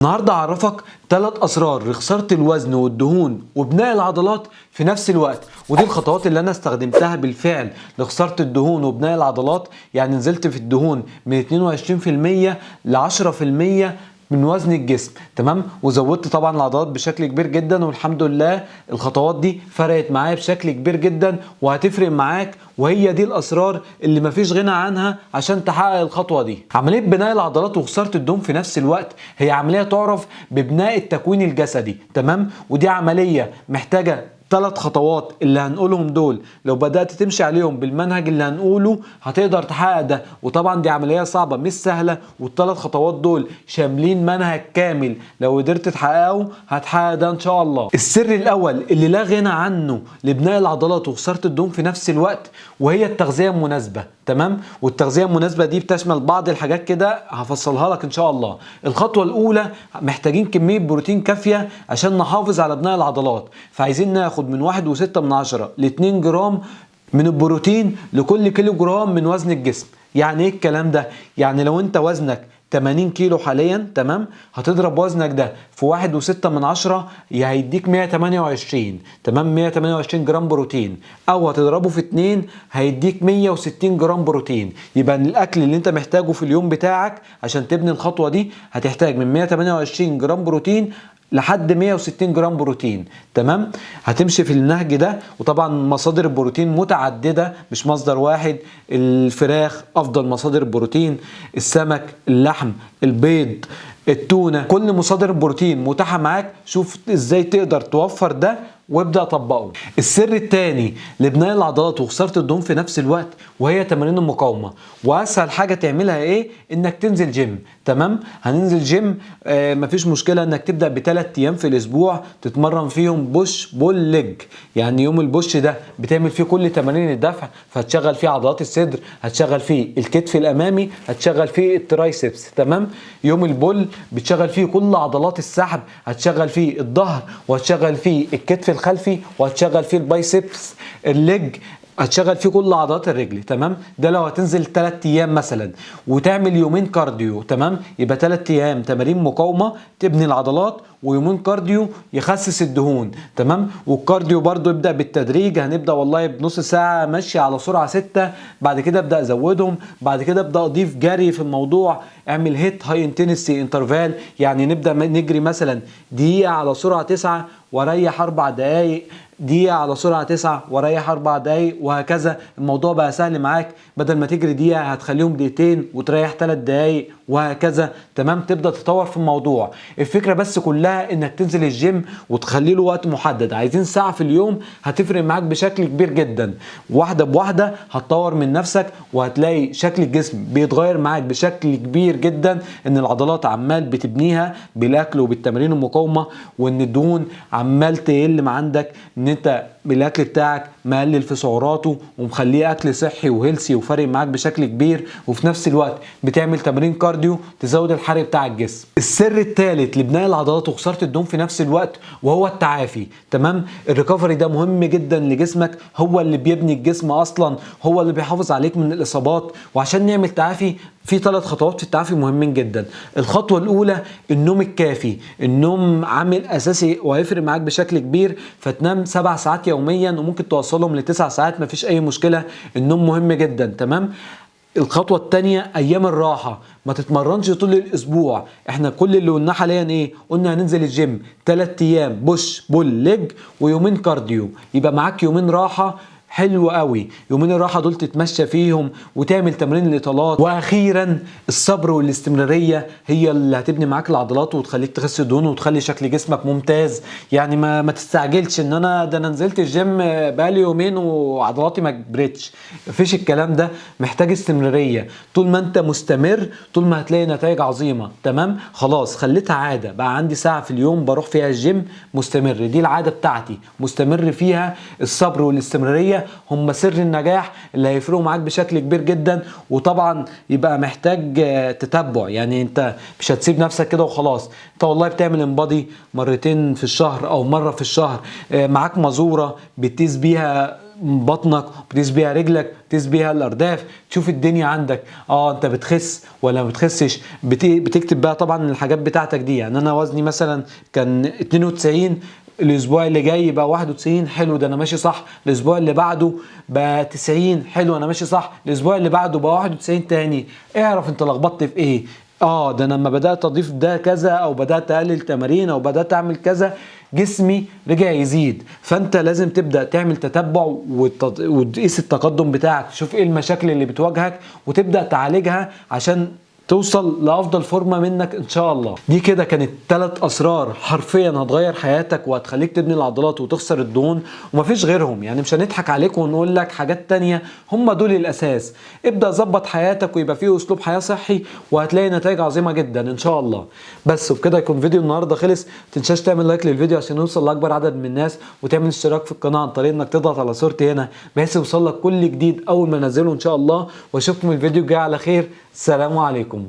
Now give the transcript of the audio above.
النهارده هعرفك 3 اسرار لخساره الوزن والدهون وبناء العضلات في نفس الوقت. ودي الخطوات اللي انا استخدمتها بالفعل لخساره الدهون وبناء العضلات. يعني نزلت في الدهون من 22% ل 10% من وزن الجسم، تمام، وزودت طبعا العضلات بشكل كبير جدا، والحمد لله الخطوات دي فرقت معايا بشكل كبير جدا وهتفرق معاك. وهي دي الاسرار اللي مفيش غنى عنها عشان تحقق الخطوه دي. عمليه بناء العضلات وخساره الدهون في نفس الوقت هي عمليه تعرف ببناء التكوين الجسدي، تمام، ودي عمليه محتاجه 3 خطوات اللي هنقولهم دول. لو بدأت تمشي عليهم بالمنهج اللي هنقوله هتقدر تحقق ده. وطبعا دي عملية صعبة مش سهلة، وال3 خطوات دول شاملين منهج كامل. لو قدرت تحققه هتحقق ده ان شاء الله. السر الاول اللي لا غنى عنه لبناء العضلات وخسارة الدهون في نفس الوقت وهي التغذية المناسبة، تمام. والتغذية المناسبة دي بتشمل بعض الحاجات كده هفصلها لك ان شاء الله. الخطوة الاولى محتاجين كمية بروتين كافية عشان نحافظ على بناء العضلات، فعايزين ناخد من 1.6 ل 2 جرام من البروتين لكل كيلو جرام من وزن الجسم. يعني ايه الكلام ده؟ يعني لو انت وزنك 80 كيلو حاليا، تمام، هتضرب وزنك ده في 1.6 هيديك 128، تمام، 128 جرام بروتين، او هتضربه في 2 هيديك 160 جرام بروتين. يبقى الاكل اللي انت محتاجه في اليوم بتاعك عشان تبني الخطوة دي هتحتاج من 128 جرام بروتين لحد 160 جرام بروتين، تمام. هتمشي في النهج ده. وطبعا مصادر البروتين متعدده مش مصدر واحد. الفراخ افضل مصادر البروتين، السمك، اللحم، البيض، التونه، كل مصادر البروتين متاحه معاك. شوف ازاي تقدر توفر ده وابدا طبقه. السر الثاني لبناء العضلات وخساره الدهون في نفس الوقت وهي تمارين المقاومه. واسهل حاجه تعملها ايه؟ انك تنزل جيم، تمام. هننزل جيم، مفيش مشكله انك تبدا ب3 ايام في الاسبوع تتمرن فيهم بوش بول ليج. يعني يوم البوش ده بتعمل فيه كل تمارين الدفع، فهتشغل فيه عضلات الصدر، هتشغل فيه الكتف الامامي، هتشغل فيه الترايسبس، تمام. يوم البول بتشغل فيه كل عضلات السحب، هتشغل فيه الظهر وهتشغل فيه الكتف الخلفي وهتشغل فيه البايسبس. الليج هتشغل فيه كل عضلات الرجل، تمام. ده لو هتنزل 3 ايام مثلا وتعمل يومين كارديو، تمام، يبقى 3 ايام تمارين مقاومه تبني العضلات ويومين كارديو يخسس الدهون، تمام. والكارديو برضو يبدا بالتدريج. هنبدا والله بنص ساعه مشي على سرعه 6، بعد كده ابدا ازودهم، بعد كده ابدا اضيف جري في الموضوع. اعمل هيت هاي انتنسي انترفال، يعني نبدا نجري مثلا دقيقه على سرعه 9 واريح 4 دقائق، دقيقة على سرعة 9 واريح 4 دقايق، وهكذا. الموضوع بقى سهل معاك، بدل ما تجري دقيقة هتخليهم دقيقتين وتريح 3 دقايق وهكذا، تمام. تبدأ تطور في الموضوع. الفكرة بس كلها انك تنزل الجيم وتخلي له وقت محدد. عايزين ساعة في اليوم، هتفرق معاك بشكل كبير جدا. واحدة بواحدة هتطور من نفسك وهتلاقي شكل الجسم بيتغير معاك بشكل كبير جدا. ان العضلات عمال بتبنيها بالاكل وبالتمارين المقاومة، وان الدهون عمال تقل ما عندك، ان انت بالاكل بتاعك مقلل في سعراته ومخليه اكل صحي وهيلسي وفارق معاك بشكل كبير، وفي نفس الوقت بتعمل تمارين كارديو تزود الحرق بتاع الجسم. السر الثالث لبناء العضلات وخساره الدهون في نفس الوقت وهو التعافي، تمام. الريكفري ده مهم جدا لجسمك، هو اللي بيبني الجسم اصلا، هو اللي بيحافظ عليك من الاصابات. وعشان نعمل تعافي في 3 خطوات في التعافي مهمين جدا. الخطوه الاولى النوم الكافي. النوم عامل اساسي وهيفرق معاك بشكل كبير، فتنام 7 ساعات يوميا وممكن توصلهم ل9 ساعات، مفيش اي مشكله. النوم مهم جدا، تمام. الخطوه الثانيه ايام الراحه. ما تتمرنش طول الاسبوع. احنا كل اللي قلناه حاليا ايه؟ قلنا هننزل الجيم 3 ايام بوش بول ليج ويومين كارديو، يبقى معاك يومين راحه. حلو قوي. يومين الراحه دول تتمشى فيهم وتعمل تمرين الاطالات. واخيرا الصبر والاستمراريه هي اللي هتبني معاك العضلات وتخليك تخس دهون وتخلي شكل جسمك ممتاز. يعني ما تستعجلش ان انا نزلت الجيم بقالي يومين وعضلاتي ما كبرتش. مفيش الكلام ده، محتاج استمراريه. طول ما انت مستمر طول ما هتلاقي نتائج عظيمه، تمام. خلاص خليتها عاده، بقى عندي ساعه في اليوم بروح فيها الجيم مستمر، دي العاده بتاعتي مستمر فيها. الصبر والاستمراريه هم سر النجاح اللي هيفرقوا معاك بشكل كبير جدا. وطبعا يبقى محتاج تتبع، يعني انت مش هتسيب نفسك كده وخلاص. انت والله بتعمل انبادي مرتين في الشهر او مرة في الشهر، معاك مزورة بتقيس بيها بطنك، بتقيس بيها رجلك، بتقيس بيها الارداف، تشوف الدنيا عندك انت بتخس ولا ما بتخسش. بتكتب بقى طبعا الحاجات بتاعتك دي. يعني انا وزني مثلا كان 92، الاسبوع اللي جاي بقى 91، حلو ده انا ماشي صح. الاسبوع اللي بعده بقى 90، حلو انا ماشي صح. الاسبوع اللي بعده بقى 91 تاني. اعرف انت لخبطت في ايه. ده انا لما بدات اضيف ده كذا، او بدات اقلل تمارين، او بدات اعمل كذا، جسمي رجع يزيد. فانت لازم تبدا تعمل تتبع وتقيس التقدم بتاعك، تشوف ايه المشاكل اللي بتواجهك وتبدا تعالجها عشان توصل لافضل فورمه منك ان شاء الله. دي كده كانت 3 اسرار حرفيا هتغير حياتك وهتخليك تبني العضلات وتخسر الدهون، ومفيش غيرهم. يعني مش هنضحك عليك ونقول لك حاجات تانية، هم دول الاساس. ابدا ظبط حياتك ويبقى فيه اسلوب حياه صحي، وهتلاقي نتائج عظيمه جدا ان شاء الله. بس وبكده يكون فيديو النهارده خلص. متنساش تعمل لايك للفيديو عشان يوصل لاكبر عدد من الناس، وتعمل اشتراك في القناه عن طريق انك تضغط على صورتي هنا بحيث يوصل لك كل جديد اول ما انزله ان شاء الله. واشوفكم الفيديو الجاي على خير. السلام عليكم.